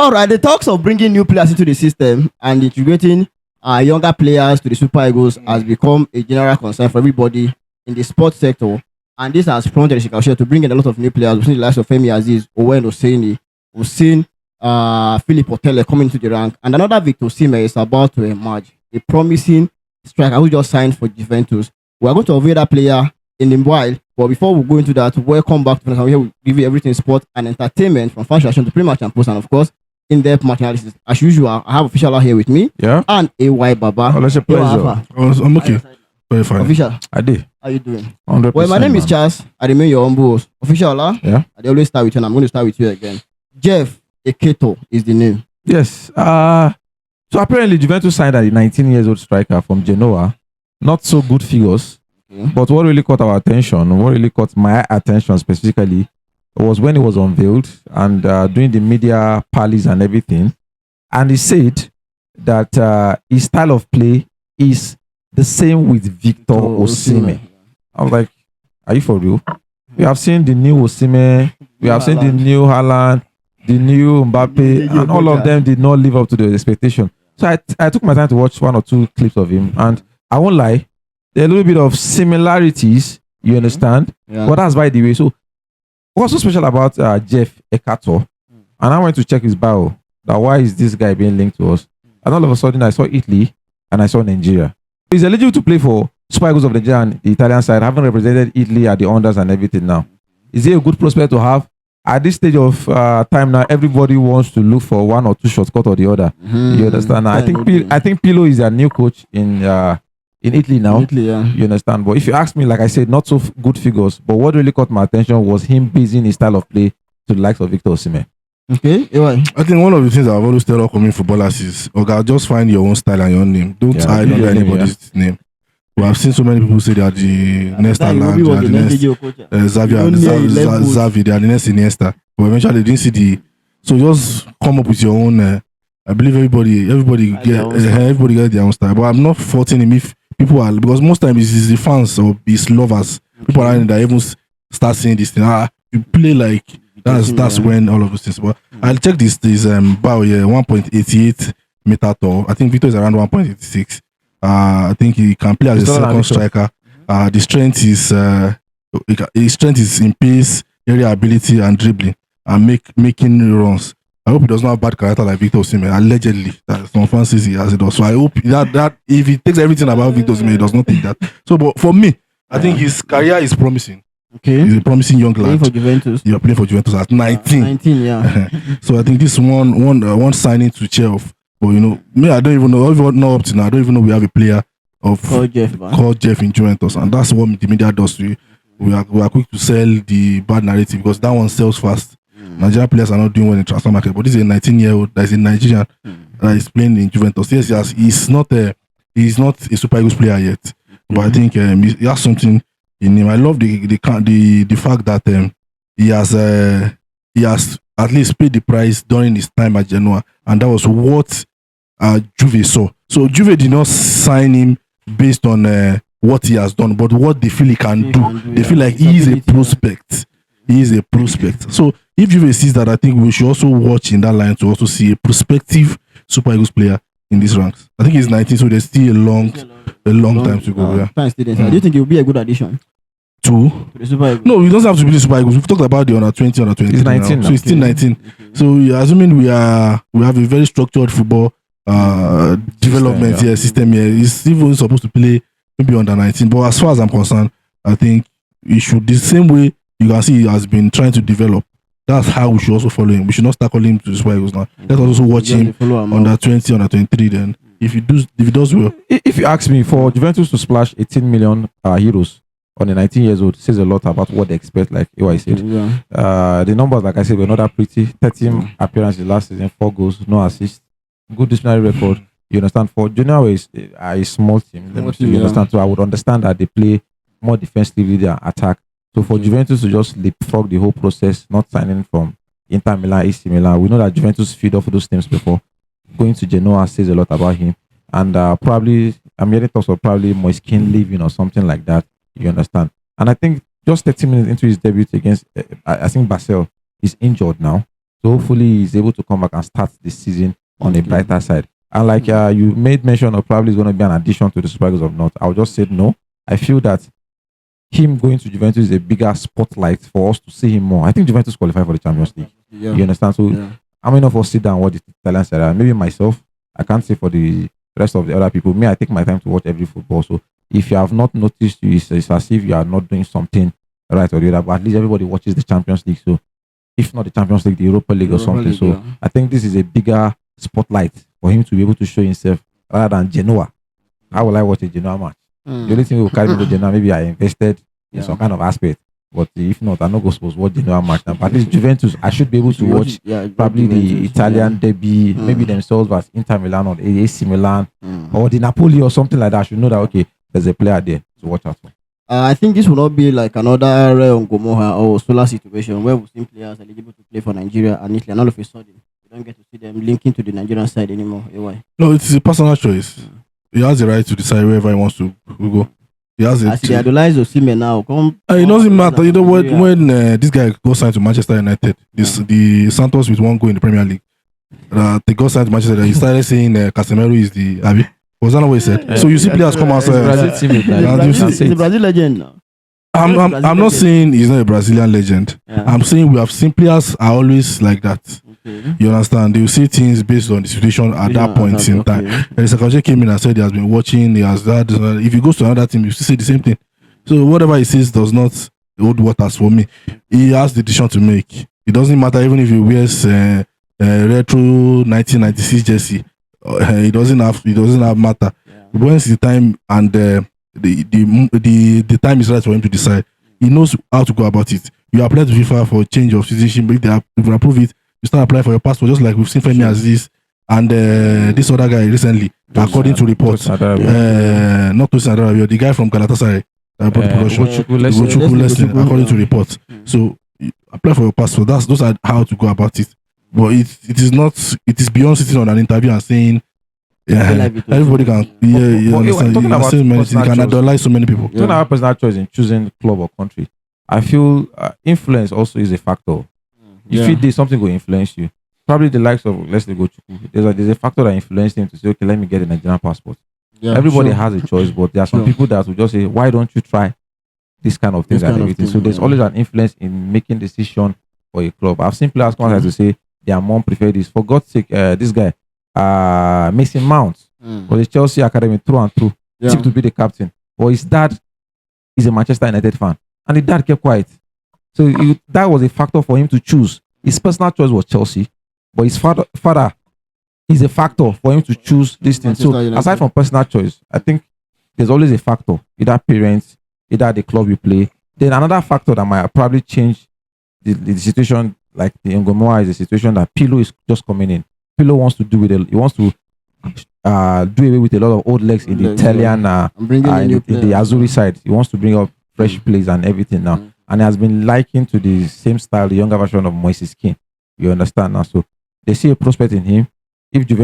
All right, the talks of bringing new players into the system and integrating younger players to the Super Eagles has become a general concern for everybody in the sports sector. And this has prompted the Chicago to bring in a lot of new players. We've seen the likes of Femi Aziz, Owen Oseni, we've seen Philip Otele coming into the rank. And another Victor Osimhen is about to emerge, a promising striker who just signed for Juventus. We are going to unveil that player in a while. But before we go into that, welcome back to Fans. Here we give you everything sport and entertainment from Fan Station to pre-match and post. And of course, in-depth match analysis. As usual, I have official out here with me. Yeah. And AY Baba. Oh, that's a pleasure. I'm okay. Very fine. Official. I did. How you doing? 100%. Well, my name is Charles. I remain your humble host. Official, Yeah. I always start with you and I'm going to start with you again. Jeff Ekhator is the name. Yes. So apparently Juventus signed a 19-year-old striker from Genoa. Not so good figures. Okay. But what really caught our attention, what really caught my attention specifically, was when it was unveiled and doing the media parleys and everything. And he said that his style of play is the same with Victor Osimhen. I was like, are you for real? We have seen the new Osimhen, we have seen the new Haaland, the new Mbappe, and all of them did not live up to the expectation. So I took my time to watch one or two clips of him, and I won't lie, there are a little bit of similarities, you understand? Yeah. But that's by the way. So what's so special about Jeff Ekhator? And I went to check his bio. That why is this guy being linked to us? And all of a sudden I saw Italy and I saw Nigeria. He's eligible to play for Super Eagles of Nigeria and the Italian side, having represented Italy at the unders and everything now. Is he a good prospect to have? At this stage of time now, everybody wants to look for one or two shortcut or the other. You understand? Now, I think Pilo is their new coach in Italy now. Italy, yeah. You understand? But if you ask me, like I said, not so good figures. But what really caught my attention was him basing his style of play to the likes of Victor Osimhen. Okay, AY. I think one of the things I've always tell all coming footballers is, okay, just find your own style and your own name. Don't hide under anybody's name. We have seen so many people say they are the next Haaland, they are the next Xavi, they are the next Iniesta. But eventually they didn't see the. So just come up with your own. I believe everybody get their own style. But I'm not faulting him if people are, because most times it's the fans or his lovers. People around that even start saying this thing. You play like that's when all of those things. But I'll check this bio here, 1.88 meter tall. I think Victor is around 1.86. I think he can play as a second striker. The strength is his strength is in pace, area ability, and dribbling, and making runs. I hope he does not have bad character like Victor Osimhen. Allegedly, that some fans says he has it. So I hope that if he takes everything about Victor Osimhen, he does not take that. So, but for me, I think his career is promising. Okay. He's a promising young lad. Playing for Juventus. You're playing for Juventus at 19. 19, yeah. So I think this one signing to cheer off. But you know, me, I don't even know up to now. I don't even know we have a player called Jeff in Juventus, and that's what the media does to you. We are quick to sell the bad narrative because that one sells fast. Nigerian players are not doing well in transfer market, but this is a 19-year-old that is a Nigerian that is playing in Juventus. Yes, he's not a Super Eagles player yet, but I think he has something in him. I love the fact that he has at least paid the price during his time at Genoa, and that was what Juve saw. So Juve did not sign him based on what he has done, but what they feel he can do. They feel like he is a prospect. He is a prospect. So if Juve sees that, I think we should also watch in that line to also see a prospective Super Eagles player in these ranks. I think he's 19, so there's still a long time to go. Do you think he will be a good addition to the Super Eagles? No, he doesn't have to be the Super Eagles. We've talked about the under 20, under 23. He's 19 now. So he's still 19. Okay. So assuming we have a very structured football development system here. He's even supposed to play maybe under 19. But as far as I'm concerned, I think he should, the same way you can see he has been trying to develop. That's how we should also follow him. We should not start calling him to the Super Eagles now. Let's also watch him under 20, under 23 then. If he does well. If you ask me, for Juventus to splash 18 million euros on a 19 years old says a lot about what they expect, like AY said. Yeah. The numbers, like I said, were not that pretty. 13 appearances last season, 4 goals, no assists. Good disciplinary record. You understand? For Genoa is a small team. You understand? So I would understand that they play more defensively than attack. So for Juventus to just leapfrog the whole process, not signing from Inter Milan, AC Milan, we know that Juventus feed off those teams before. Going to Genoa says a lot about him. And probably, I'm hearing talks of probably Moiskin leaving or something like that. You understand? And I think just 30 minutes into his debut against, I think Basel is injured now. So hopefully he's able to come back and start the season on a brighter side. And like you made mention of probably is going to be an addition to the Super Eagles of North. I'll just say no. I feel that him going to Juventus is a bigger spotlight for us to see him more. I think Juventus qualify for the Champions League. Yeah. You understand? So how many of us sit down and watch the Italian Serie A? Maybe myself. I can't say for the rest of the other people. Me, I take my time to watch every football. So if you have not noticed, it's as if you are not doing something right or the other. But at least everybody watches the Champions League. So if not the Champions League, the Europa League or something. So I think this is a bigger spotlight for him to be able to show himself rather than Genoa. How will I watch a Genoa match? The only thing will carry me to Genoa, maybe I invested in some kind of aspect. But if not, I'm not going to watch Genoa match now. But at least Juventus, I should be able to watch probably the Italian derby, maybe themselves versus Inter Milan or AC Milan or the Napoli or something like that. I should know that, okay, there's a player there to watch out for. I think this will not be like another Ngomoha or Solar situation where we've seen players eligible to play for Nigeria and Italy, and all of a sudden you don't get to see them linking to the Nigerian side anymore. Why? No, it's a personal choice. He has the right to decide wherever he wants to go. He has it. They idolize Osimhen now. It doesn't matter. You know when this guy goes signed to Manchester United, the Santos with one goal in the Premier League. They got signed to Manchester. He started saying Casemiro is the Abi. Was that not what he said? So you see players come outside. He's a Brazil legend now. I'm not saying he's not a Brazilian legend. I'm saying we have seen players are always like that. Okay. You understand? They will say things based on the situation at that point in time. And Ekhator came in and said he has been watching, he has that. If he goes to another team, you still say the same thing. So whatever he says does not hold waters for me. He has the decision to make. It doesn't matter even if he wears retro 1996 jersey. It doesn't have matter. Once the time and the time is right for him to decide, he knows how to go about it. You apply to FIFA for change of citizenship, but if they approve it, you start applying for your passport, just like we've seen Femi Aziz and this other guy recently, according to reports. Not to Sadarabia, the guy from Galatasaray, according to reports. So you apply for your passport. Those are how to go about it. But it is beyond sitting on an interview and saying everybody can you can idolize so many people. Don't have personal choice in choosing club or country. I feel influence also is a factor. You feel there's something will influence you. Probably the likes of let's say go Chukwu. There's a factor that influenced him to say, okay, let me get a Nigerian passport. Everybody has a choice, but there are some people that will just say, why don't you try this kind of things and everything? So there's always an influence in making decision for a club. I've seen players come out to say their mom prefer this. For God's sake, this guy, Mason Mount, was the Chelsea academy through and through, seemed to be the captain. But his dad is a Manchester United fan, and the dad kept quiet. So that was a factor for him to choose. His personal choice was Chelsea, but his father is a factor for him to choose this thing. So aside from personal choice, I think there's always a factor, either parents, either the club you play. Then another factor that might probably change the situation, like the Ngomoa is a situation that Pilo is just coming in. Pilo wants to do with it. He wants to do away with a lot of old legs in the Italian, in the Azzurri side. He wants to bring up fresh plays and everything now. And he has been likened to the same style, the younger version of Moises Kean. You understand now? So they see a prospect in him. If you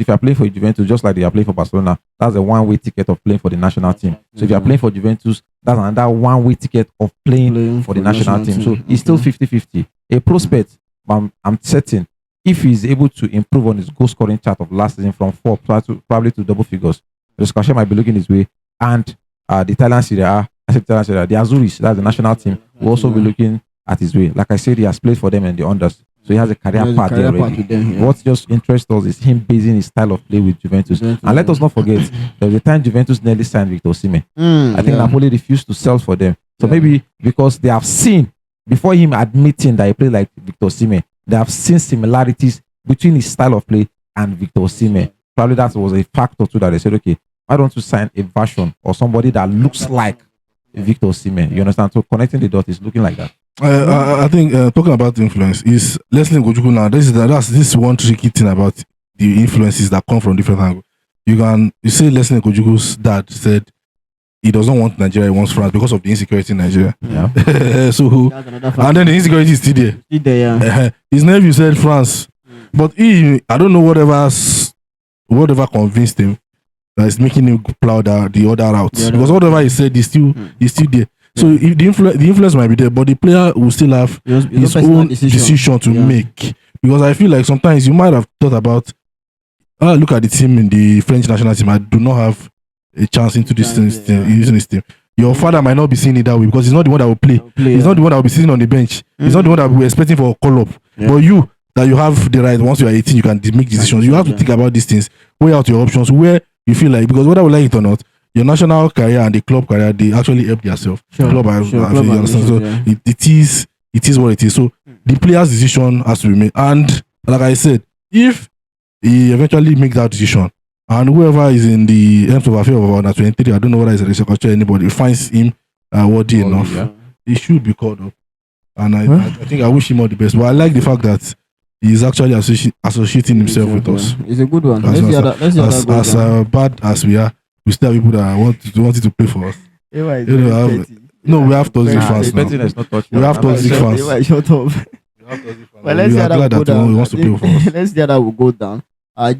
are playing for Juventus, just like they are playing for Barcelona, that's a one-way ticket of playing for the national team. So if you are playing for Juventus, that's another one-way ticket of playing for the national team. So it's still 50-50. A prospect, I'm certain, if he's able to improve on his goal-scoring chart of last season from 4 probably to double figures, the discussion might be looking his way. And the Italian Serie A, the Azzuris, that's the national team, will also be looking at his way. Like I said, he has played for them in the unders. So he has a career path there already. What just interests us is him basing his style of play with Juventus. And let us not forget, there was a time Juventus nearly signed Victor Osimhen. I think Napoli refused to sell for them. So maybe because they have seen, before him admitting that he played like Victor Osimhen, they have seen similarities between his style of play and Victor Osimhen. Probably that was a factor too that they said, okay, why don't you sign a version or somebody that looks like Victor Osimhen? You understand? So connecting the dots is looking like that. I think talking about influence is Leslie Ngojuku now. This is one tricky thing about the influences that come from different angles. You say Leslie Ngojuku's dad said he doesn't want Nigeria, he wants France because of the insecurity in Nigeria. Yeah. So and then the insecurity is still there. His nephew said France, but I don't know whatever convinced him that is making him plow the other routes, because whatever he said is still there. So if the influence might be there, but the player will still have his own decision to make Because I feel like sometimes you might have thought about, look at the team in the French national team. I do not have a chance into this using this team. Your father might not be seeing it that way because he's not the one that will play. He's not the one that will be sitting on the bench. He's not the one that will be expecting for a call up. But you, that you have the right, once you are 18, you can make decisions. You have to think about these things, weigh out your options, where you feel like, because whether we like it or not, your national career and the club career, they actually help themselves. So it is what it is. So the player's decision has to be made. And like I said, if he eventually makes that decision, and whoever is in the end of affair of under 23, I don't know whether it's a research or anybody, finds him worthy enough, he should be called up. And I think I wish him all the best. But I like the fact that he's actually associating himself with us. It's a good one. As bad as we are, we still have people that wanted to play for us. No, we have toxic fans now. We have toxic fans. Shut up. Well, let's see how that will go down. Let's see how that will go down.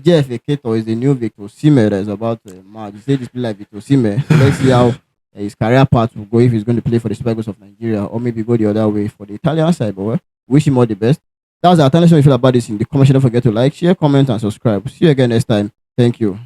Jeff Ekhator is the new Victor Osimhen that is about to match. He said he's playing like Victor Osimhen. So let's see how his career path will go, if he's going to play for the Super Eagles of Nigeria or maybe go the other way for the Italian side. But wish him all the best. That was our time. Let's know how you feel about this in the comments. Don't forget to like, share, comment, and subscribe. See you again next time. Thank you.